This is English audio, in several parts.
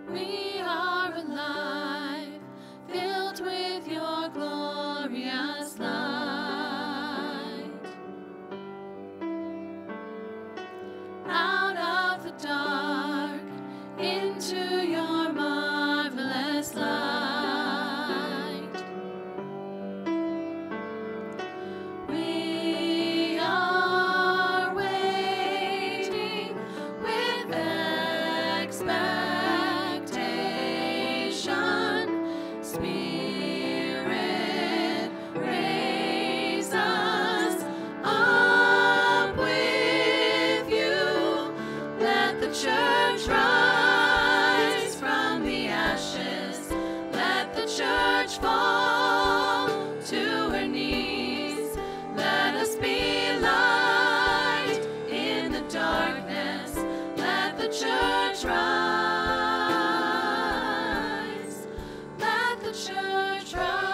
We are alive, filled with your glorious light. Out of the dark, into your marvelous light. We are waiting with expectation. Spirit, raise us up with you. Let the church rise from the ashes. Let the church fall to her knees. Let us be light in the darkness. Let the church rise. Let the church rise.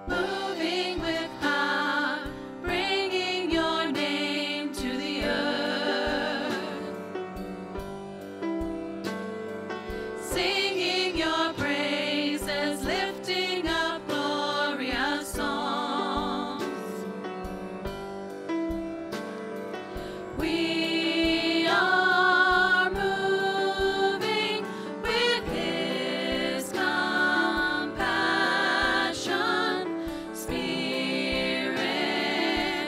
Moving with power, bringing your name to the earth. Singing your praises, lifting up glorious songs. We are moving with His compassion. Spirit,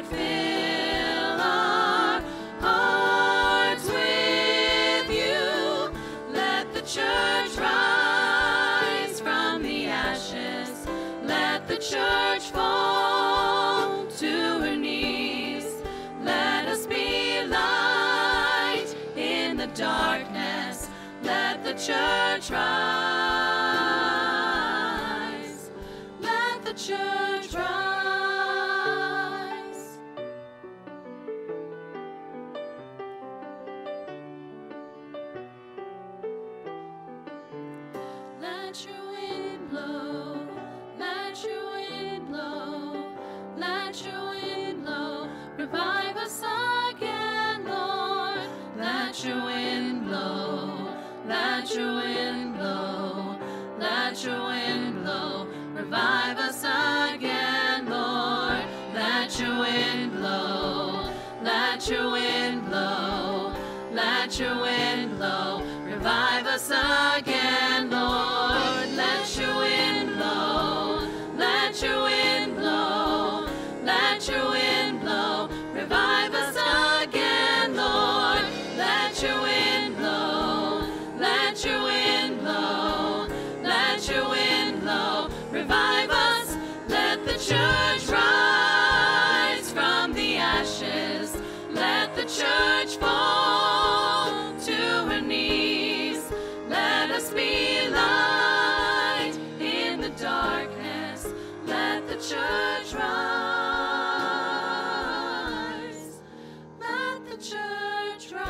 fill our hearts with you. Let the church rise from the ashes. Let the church fall to her knees. Let us be light in the darkness. Let the church rise. Let the church rise. Let your wind blow. Let your wind blow. Let your wind blow. Revive us again, Lord. Let your wind blow. Let your wind blow. Let your wind blow. Revive us again, Lord. Let your wind blow. Let your wind blow. Let your wind blow. Revive us again, Lord. Let your wind blow. Let your wind blow. Let your wind blow. Revive us again, Lord. Let your wind blow. Let your wind blow. Let your wind blow. Revive us. Let the church rise from the ashes. Let the church fall to her knees. Let us be light in the darkness. Let the church rise. Let the church rise.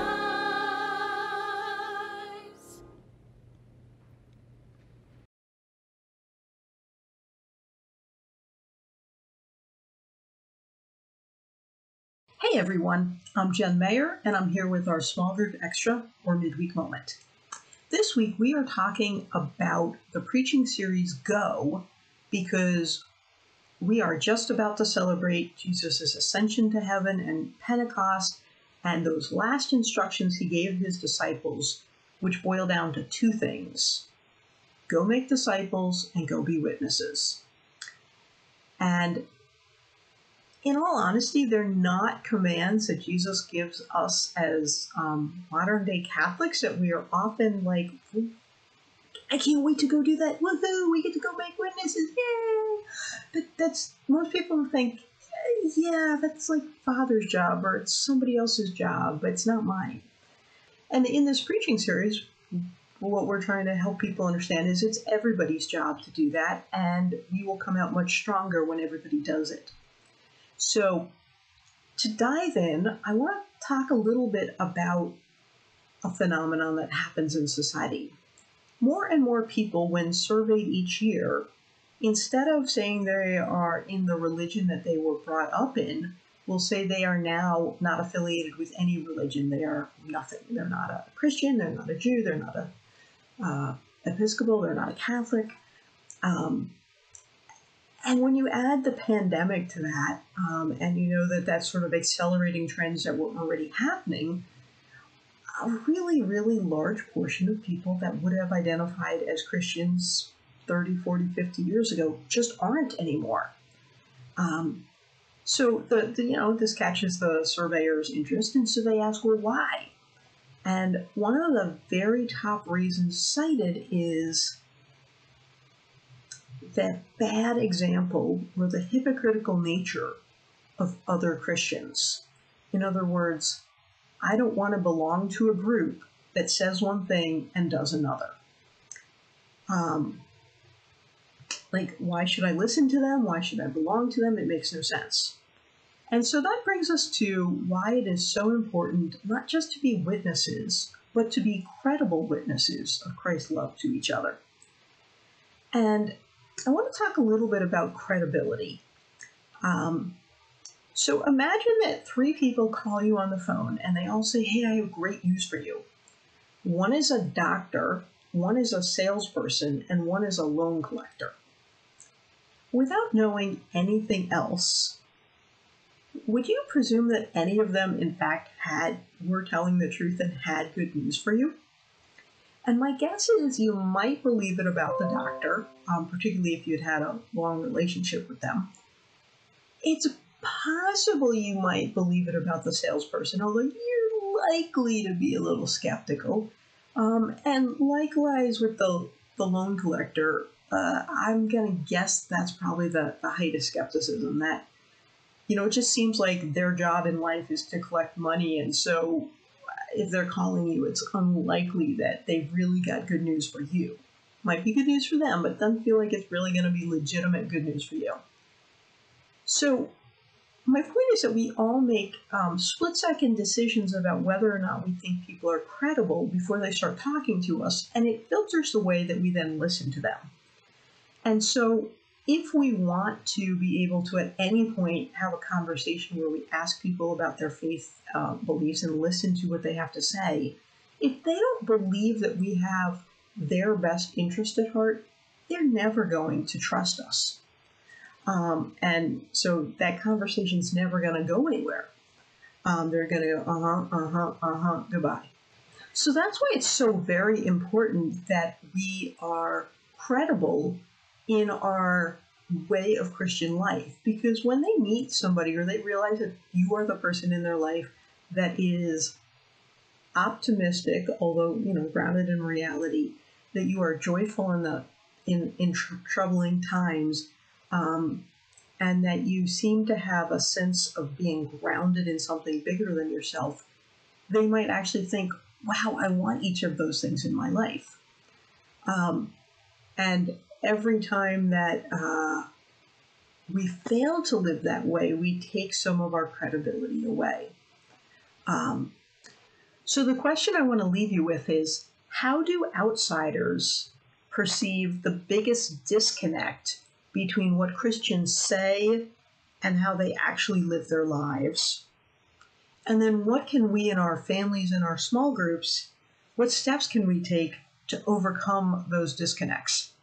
Hey everyone, I'm Jen Mayer, and I'm here with our Small Group Extra or Midweek Moment. This week we are talking about the preaching series Go, because we are just about to celebrate Jesus' ascension to heaven and Pentecost and those last instructions he gave his disciples, which boil down to two things: go make disciples and go be witnesses. And in all honesty, they're not commands that Jesus gives us as modern-day Catholics that we are often like, I can't wait to go do that. Woohoo, we get to go make witnesses. Yay! But that's, most people think, yeah, that's like Father's job or it's somebody else's job, but it's not mine. And in this preaching series, what we're trying to help people understand is it's everybody's job to do that, and we will come out much stronger when everybody does it. So to dive in, I want to talk a little bit about a phenomenon that happens in society. More and more people, when surveyed each year, instead of saying they are in the religion that they were brought up in, will say they are now not affiliated with any religion. They are nothing. They're not a Christian, they're not a Jew, they're not a Episcopal, they're not a Catholic. And when you add the pandemic to that, and you know that that's sort of accelerating trends that were already happening, a really, really large portion of people that would have identified as Christians 30, 40, 50 years ago just aren't anymore. So this catches the surveyor's interest, and so they ask, well, why? And one of the very top reasons cited is that bad example or the hypocritical nature of other Christians. In other words, I don't want to belong to a group that says one thing and does another. Like, why should I listen to them? Why should I belong to them? It makes no sense. And so that brings us to why it is so important not just to be witnesses, but to be credible witnesses of Christ's love to each other. And I want to talk a little bit about credibility. So imagine that 3 people call you on the phone and they all say, hey, I have great news for you. One is a doctor, one is a salesperson, and one is a loan collector. Without knowing anything else, would you presume that any of them, in fact, were telling the truth and had good news for you? And my guess is you might believe it about the doctor, particularly if you'd had a long relationship with them. It's possible you might believe it about the salesperson, although you're likely to be a little skeptical. And likewise with the loan collector, I'm going to guess that's probably the height of skepticism, that it just seems like their job in life is to collect money, and so if they're calling you, it's unlikely that they've really got good news for you. Might be good news for them, but doesn't feel like it's really going to be legitimate good news for you. So my point is that we all make split-second decisions about whether or not we think people are credible before they start talking to us, and it filters the way that we then listen to them. And so if we want to be able to at any point have a conversation where we ask people about their faith beliefs and listen to what they have to say, if they don't believe that we have their best interest at heart, they're never going to trust us. And so that conversation's never going to go anywhere. They're going to go, goodbye. So that's why it's so very important that we are credible in our way of Christian life, because when they meet somebody or they realize that you are the person in their life that is optimistic, although grounded in reality, that you are joyful in troubling times, and that you seem to have a sense of being grounded in something bigger than yourself, they might actually think, wow, I want each of those things in my life. And every time that we fail to live that way, we take some of our credibility away. So the question I want to leave you with is, how do outsiders perceive the biggest disconnect between what Christians say and how they actually live their lives? And then what can we in our families and our small groups, what steps can we take to overcome those disconnects?